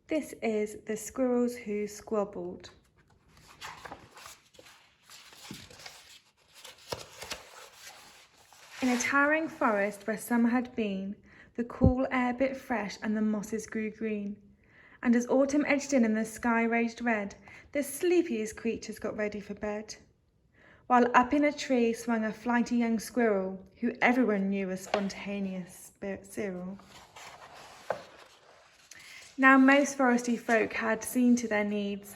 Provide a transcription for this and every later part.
This is the Squirrels Who Squabbled. In a towering forest where summer had been, the cool air bit fresh and the mosses grew green. And as autumn edged in and the sky raged red, the sleepiest creatures got ready for bed. While up in a tree swung a flighty young squirrel, who everyone knew as spontaneous Cyril. Now most foresty folk had seen to their needs.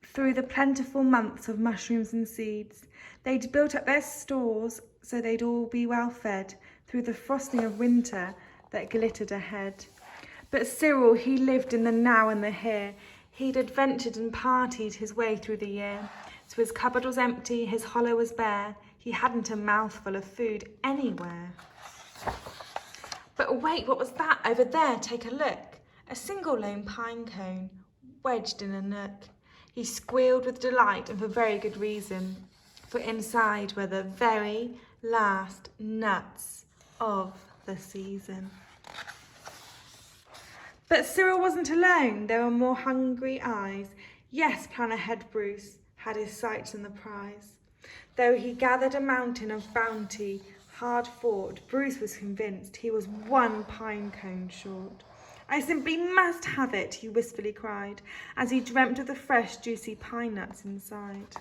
Through the plentiful months of mushrooms and seeds, they'd built up their stores so they'd all be well fed through the frosting of winter that glittered ahead. But Cyril, he lived in the now and the here. He'd adventured and partied his way through the year. So his cupboard was empty, his hollow was bare. He hadn't a mouthful of food anywhere. But wait, what was that over there? Take a look. A single lone pine cone, wedged in a nook. He squealed with delight, and for very good reason, for inside were the very last nuts of the season. But Cyril wasn't alone. There were more hungry eyes. Yes, plan ahead, Bruce had his sights on the prize. Though he gathered a mountain of bounty, hard fought, Bruce was convinced he was one pine cone short. I simply must have it, he wistfully cried, as he dreamt of the fresh, juicy pine nuts inside.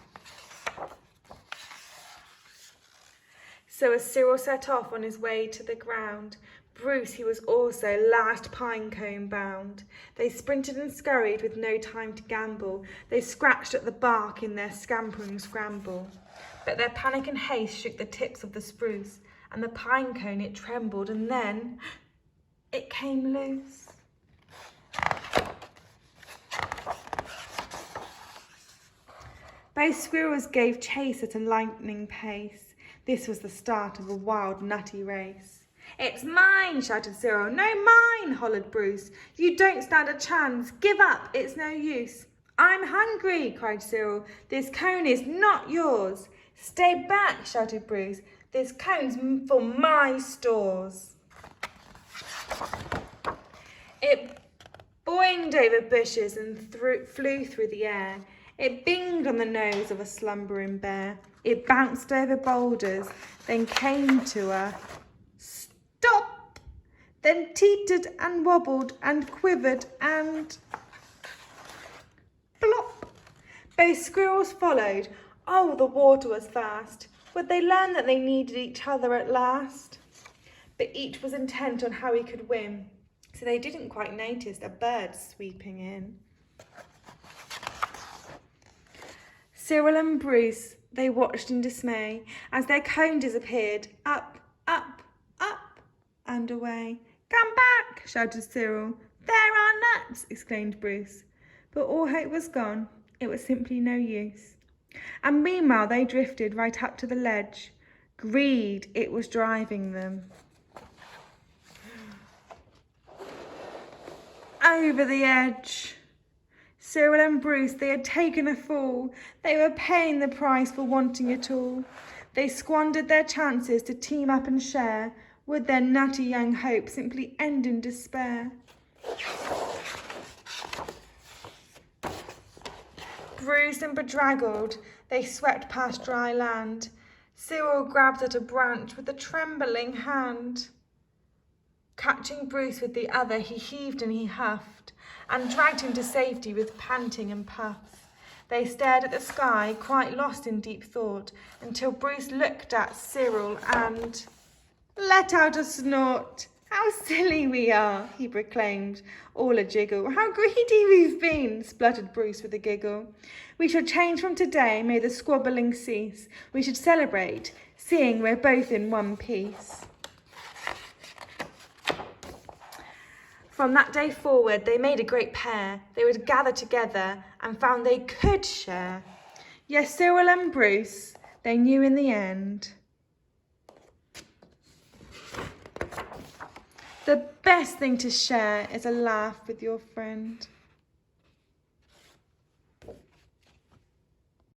So as Cyril set off on his way to the ground, Bruce, he was also last pine cone bound. They sprinted and scurried with no time to gamble. They scratched at the bark in their scampering scramble. But their panic and haste shook the tips of the spruce, and the pine cone, it trembled, and then it came loose. Both squirrels gave chase at a lightning pace. This was the start of a wild, nutty race. "It's mine," shouted Cyril. "No, mine," hollered Bruce. "You don't stand a chance. Give up, it's no use." "I'm hungry," cried Cyril. "This cone is not yours." "Stay back," shouted Bruce. "This cone's for my stores." It boinged over bushes and flew through the air. It binged on the nose of a slumbering bear. It bounced over boulders, then came to a stop, then teetered and wobbled and quivered and plop. Both squirrels followed. Oh, the water was fast. Would they learn that they needed each other at last? But each was intent on how he could win, so they didn't quite notice a bird sweeping in. Cyril and Bruce, they watched in dismay as their cone disappeared, up, up, up, and away. "Come back," shouted Cyril. "There are nuts," exclaimed Bruce. But all hope was gone. It was simply no use. And meanwhile they drifted right up to the ledge. Greed, it was driving them. Over the edge. Cyril and Bruce, they had taken a fall. They were paying the price for wanting it all. They squandered their chances to team up and share. Would their nutty young hope simply end in despair? Bruised and bedraggled, they swept past dry land. Cyril grabbed at a branch with a trembling hand. Catching Bruce with the other, he heaved and he huffed, and dragged him to safety with panting and puff. They stared at the sky, quite lost in deep thought, until Bruce looked at Cyril and let out a snort. "How silly we are," he proclaimed, all a jiggle. "How greedy we've been," spluttered Bruce with a giggle. "We shall change from today, may the squabbling cease. We should celebrate, seeing we're both in one piece." From that day forward, they made a great pair. They would gather together and found they could share. Yes, Cyril and Bruce, they knew in the end the best thing to share is a laugh with your friend.